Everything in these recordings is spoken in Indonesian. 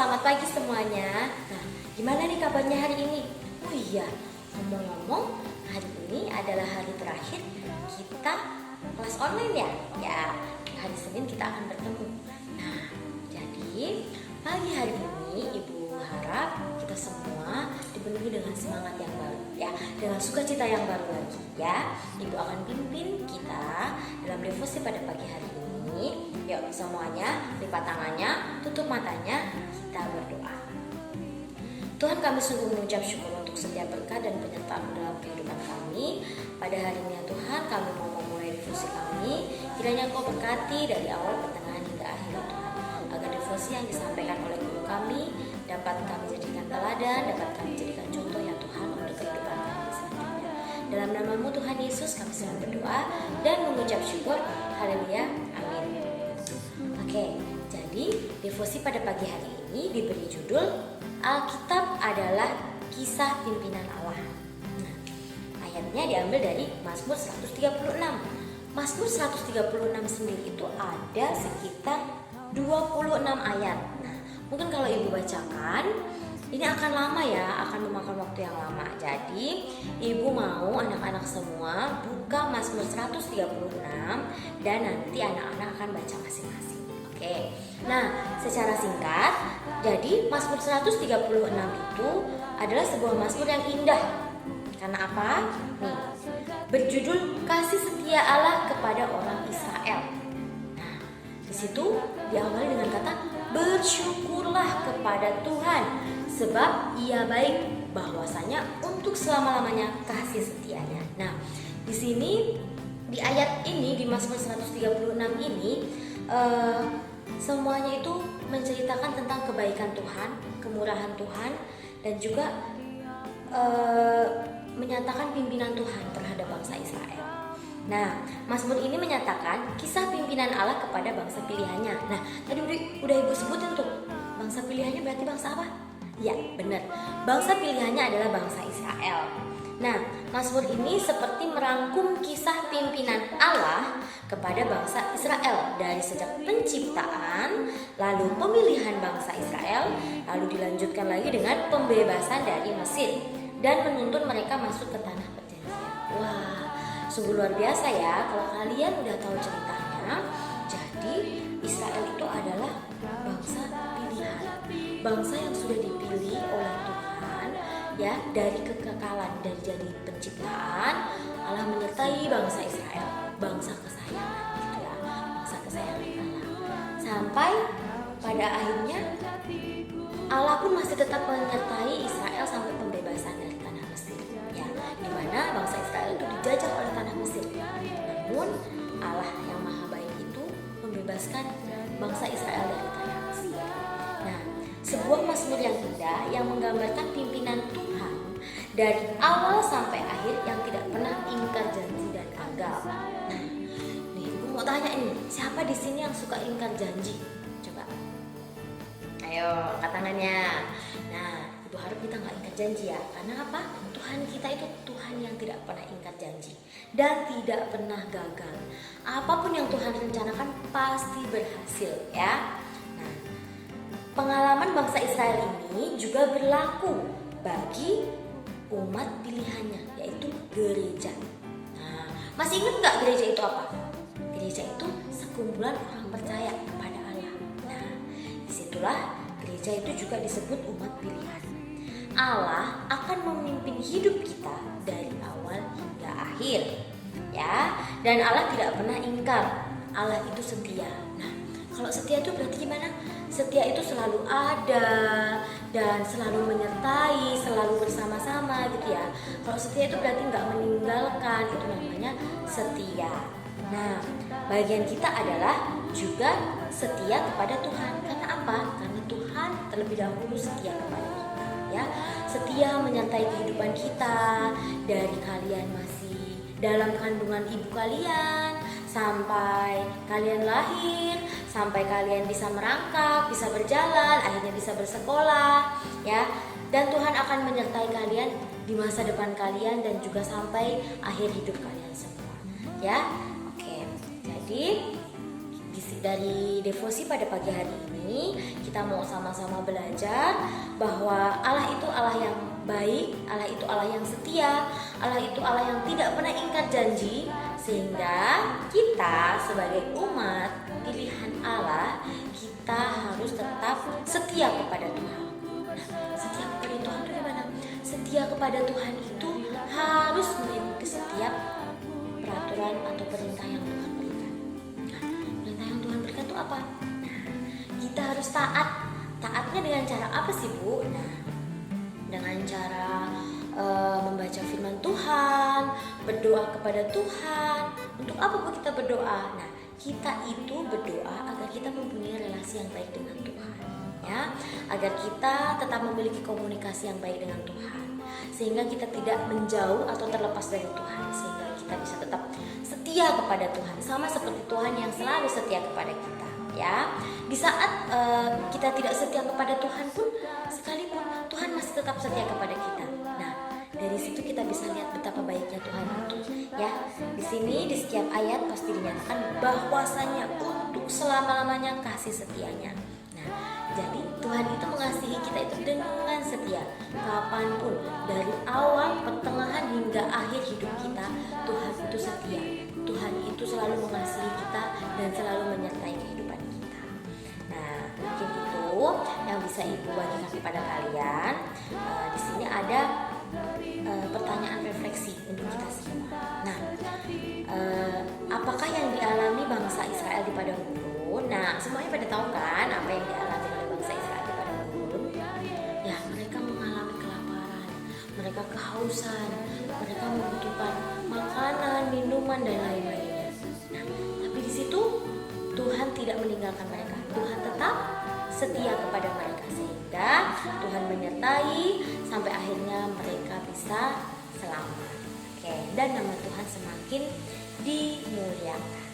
selamat pagi semuanya. Nah, gimana nih kabarnya hari ini? Oh iya, ngomong-ngomong, hari ini adalah hari terakhir kita kelas online ya. Ya, hari Senin kita akan bertemu. Nah, jadi pagi hari ini Ibu harap kita semua dipenuhi dengan semangat yang baru ya, dengan sukacita yang baru lagi ya. Ibu akan pimpin kita dalam devosi pada pagi hari ini. Yuk semuanya lipat tangannya, tutup matanya, kita berdoa. Tuhan, kami sungguh mengucap syukur untuk setiap berkat dan penyertaan dalam kehidupan kami. Pada hari ini ya Tuhan, kami mau memulai devosi kami. Kiranya Engkau berkati dari awal, pertengahan hingga akhir ya Tuhan, agar devosi yang disampaikan oleh guru kami dapat kami jadikan teladan, dapat kami jadikan contoh ya Tuhan untuk kehidupan kami selanjutnya. Dalam nama-Mu Tuhan Yesus kami sedang berdoa dan mengucap syukur. Haleluya, amin. Oke, jadi devosi pada pagi hari ini diberi judul Alkitab adalah Kisah Pimpinan Allah. Nah, ayatnya diambil dari Mazmur 136. Mazmur 136 sendiri itu ada sekitar 26 ayat. Nah, mungkin kalau Ibu bacakan ini akan lama ya, akan memakan waktu yang lama. Jadi, Ibu mau anak-anak semua buka Mazmur 136 dan nanti anak-anak akan baca masing-masing. Oke. Nah, secara singkat, jadi Mazmur 136 itu adalah sebuah mazmur yang indah. Karena apa? Nih, berjudul Kasih Setia Allah kepada Orang Israel. Nah, di situ diawali dengan kata bersyukurlah kepada Tuhan sebab Ia baik, bahwasanya untuk selama-lamanya kasih setianya. Nah, di sini di ayat ini di Mazmur 136 ini semuanya itu menceritakan tentang kebaikan Tuhan, kemurahan Tuhan, dan juga menyatakan pimpinan Tuhan terhadap bangsa Israel. Nah, Mazmur ini menyatakan kisah pimpinan Allah kepada bangsa pilihannya. Nah, tadi udah Ibu sebutin tuh, bangsa pilihannya berarti bangsa apa? Ya, benar. Bangsa pilihannya adalah bangsa Israel. Nah, Mazmur ini seperti merangkum kisah pimpinan Allah kepada bangsa Israel dari sejak penciptaan, lalu pemilihan bangsa Israel, lalu dilanjutkan lagi dengan pembebasan dari Mesir dan menuntun mereka masuk ke tanah perjanjian. Wah, sungguh luar biasa ya kalau kalian udah tahu ceritanya. Jadi Israel itu adalah bangsa pilihan, bangsa yang sudah dipilih oleh Tuhan ya, dari kekekalan, dari jadi penciptaan. Allah menyertai bangsa Israel, bangsa kesayangan gitu ya, bangsa kesayangan Allah. Sampai pada akhirnya Allah pun masih tetap menyertai Israel sampai pembebasan dari tanah Mesir ya, di mana bangsa Israel itu dijajah oleh tanah Mesir. Namun Allah yang maha baik itu membebaskan bangsa Israel dari tanah Mesir. Nah, sebuah mazmur yang indah yang menggambarkan pimpinan Tuhan dari awal sampai akhir yang tidak pernah ingkar janji dan gagal. Nah, nih Ibu mau tanya ini, siapa di sini yang suka ingkar janji? Coba. Ayo, angkat tangannya. Nah, Ibu harap kita nggak ingkar janji ya. Karena apa? Tuhan kita itu Tuhan yang tidak pernah ingkar janji dan tidak pernah gagal. Apapun yang Tuhan rencanakan pasti berhasil ya. Nah, pengalaman bangsa Israel ini juga berlaku bagi umat pilihannya, yaitu gereja. Nah, masih ingat nggak gereja itu apa? Gereja itu sekumpulan orang percaya kepada Allah. Nah, disitulah gereja itu juga disebut umat pilihan. Allah akan memimpin hidup kita dari awal hingga akhir, ya. Dan Allah tidak pernah ingkar. Allah itu setia. Nah, kalau setia itu berarti gimana? Setia itu selalu ada dan selalu menyertai, selalu bersama-sama gitu ya. Kalau setia itu berarti nggak meninggalkan, itu namanya setia. Nah, bagian kita adalah juga setia kepada Tuhan. Karena apa? Karena Tuhan terlebih dahulu setia kepada kita ya. Setia menyertai kehidupan kita dari kalian masih dalam kandungan ibu kalian sampai kalian lahir, sampai kalian bisa merangkak, bisa berjalan, akhirnya bisa bersekolah ya. Dan Tuhan akan menyertai kalian di masa depan kalian dan juga sampai akhir hidup kalian semua ya. Oke, jadi Dari devosi pada pagi hari ini kita mau sama-sama belajar bahwa Allah itu Allah yang baik, Allah itu Allah yang setia, Allah itu Allah yang tidak pernah ingkar janji, sehingga kita sebagai umat pilihan Allah kita harus tetap setia kepada Tuhan. Nah, setia kepada Tuhan itu gimana? Setia kepada Tuhan itu harus mengikuti setiap peraturan atau perintah yang Tuhan berikan. Nah, perintah yang Tuhan berikan itu apa? Nah, kita harus taat. Taatnya dengan cara apa sih, Bu? Nah, dengan cara membaca firman Tuhan, berdoa kepada Tuhan. Untuk apa Bu kita berdoa? Nah, kita itu berdoa agar kita mempunyai relasi yang baik dengan Tuhan, ya, agar kita tetap memiliki komunikasi yang baik dengan Tuhan, sehingga kita tidak menjauh atau terlepas dari Tuhan, sehingga kita bisa tetap setia kepada Tuhan, sama seperti Tuhan yang selalu setia kepada kita, ya. Di saat kita tidak setia kepada Tuhan pun, sekalipun Tuhan masih tetap setia kepada kita. Nah, dari situ kita bisa lihat betapa baiknya Tuhan itu, ya. Di sini di setiap ayat pasti dinyatakan bahwasanya untuk selama-lamanya kasih setianya. Nah, jadi Tuhan itu mengasihi kita itu dengan setia. Kapanpun, dari awal, pertengahan hingga akhir hidup kita, Tuhan itu setia. Tuhan itu selalu mengasihi kita dan selalu menyertai kehidupan kita. Nah, mungkin itu yang bisa Ibu bagikan kepada kalian. Di sini ada pertanyaan refleksi untuk kita semua. Nah, apakah yang dialami bangsa Israel di padang gurun? Nah, semuanya pada tahu kan apa yang dialami oleh bangsa Israel di padang gurun? Ya, mereka mengalami kelaparan, mereka kehausan, mereka membutuhkan makanan, minuman dan lain-lainnya. Nah, tapi di situ Tuhan tidak meninggalkan mereka. Tuhan tetap setia kepada mereka, sehingga Tuhan menyertai sampai akhirnya mereka bisa selamat. Oke, dan nama Tuhan semakin dimuliakan.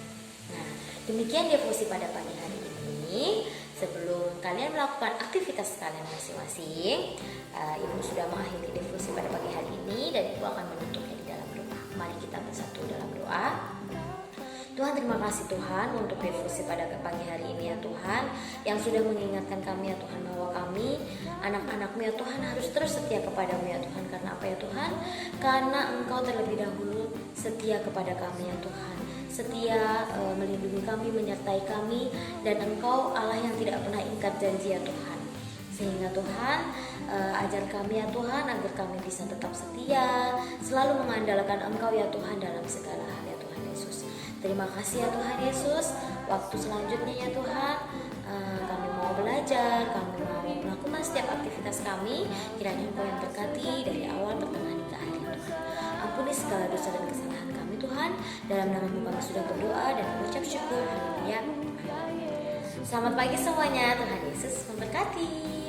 Nah, demikian devosi pada pagi hari ini. Sebelum kalian melakukan aktivitas kalian masing-masing, Ibu sudah mengakhiri devosi pada pagi hari ini dan Ibu akan menutupnya di dalam doa. Mari kita bersatu dalam doa. Tuhan, terima kasih Tuhan untuk devosi pada pagi hari ini ya Tuhan, yang sudah mengingatkan kami ya Tuhan bahwa kami anak-anak-Mu ya Tuhan harus terus setia kepadamu ya Tuhan. Karena apa ya Tuhan? Karena Engkau terlebih dahulu setia kepada kami ya Tuhan, setia melindungi kami, menyertai kami, dan Engkau Allah yang tidak pernah ingkar janji ya Tuhan. Sehingga Tuhan ajar kami ya Tuhan agar kami bisa tetap setia, selalu mengandalkan Engkau ya Tuhan dalam segala hal ya Tuhan Yesus. Terima kasih ya Tuhan Yesus. Waktu selanjutnya ya Tuhan, kami mau belajar, kami mau melakukan setiap aktivitas kami. Kiranya Engkau yang berkati dari awal, pertengahan hingga akhir ya Tuhan. Ampuni segala dosa dan kesalahan kami Tuhan. Dalam nama-Mu kami sudah berdoa dan mengucap syukur. Haleluya. Selamat pagi semuanya. Tuhan Yesus memberkati.